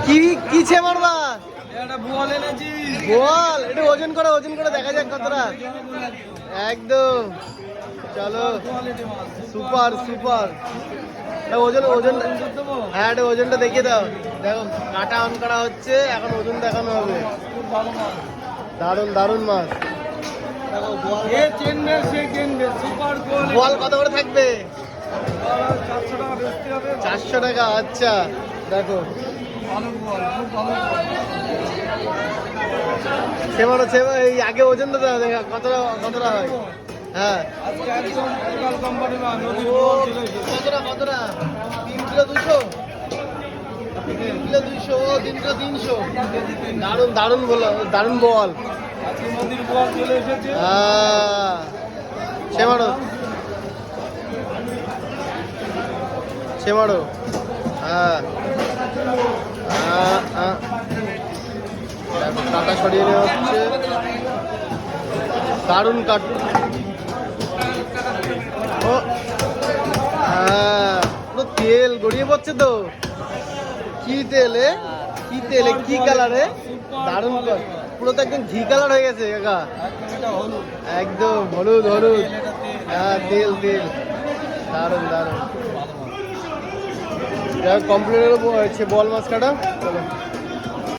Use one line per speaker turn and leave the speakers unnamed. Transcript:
কি কিছে মারবা?
একটা বোয়াল এনেছি।
বল এটা ওজন করে দেখা যাক কতটা। একদম চলো সুপার সুপার। ওজন হ্যাঁ এটা ওজনটা দেখিয়ে দাও। দেখো কাটা অন করা হচ্ছে, এখন ওজন দেখানো হবে। দারুন দারুন মাছ। বল কত করে থাকবে? 400 টাকা। আচ্ছা দেখো এই আগে ওজনটা দাও, দেখা কতটা হয়। হ্যাঁ কতটা 3 কিলো 200, 3 কিলো 200, 3 কিলো 300। দারুন দারুন বল, দারুন বল। সেমারো হ্যাঁ কাটা সরিয়ে নেওয়া হচ্ছে। দারুণ কাট। ও পুরো তেল গড়িয়ে পড়ছে তো। কি তেলে কি কালারে? দারুণ পুরো তো একদম ঘি কালার হয়ে গেছে কাকা। একদম হলুদ হলুদ। হ্যাঁ তেল দারুণ দারুণ। কমপ্লিট হচ্ছে বল মাছ কাটা। চলো।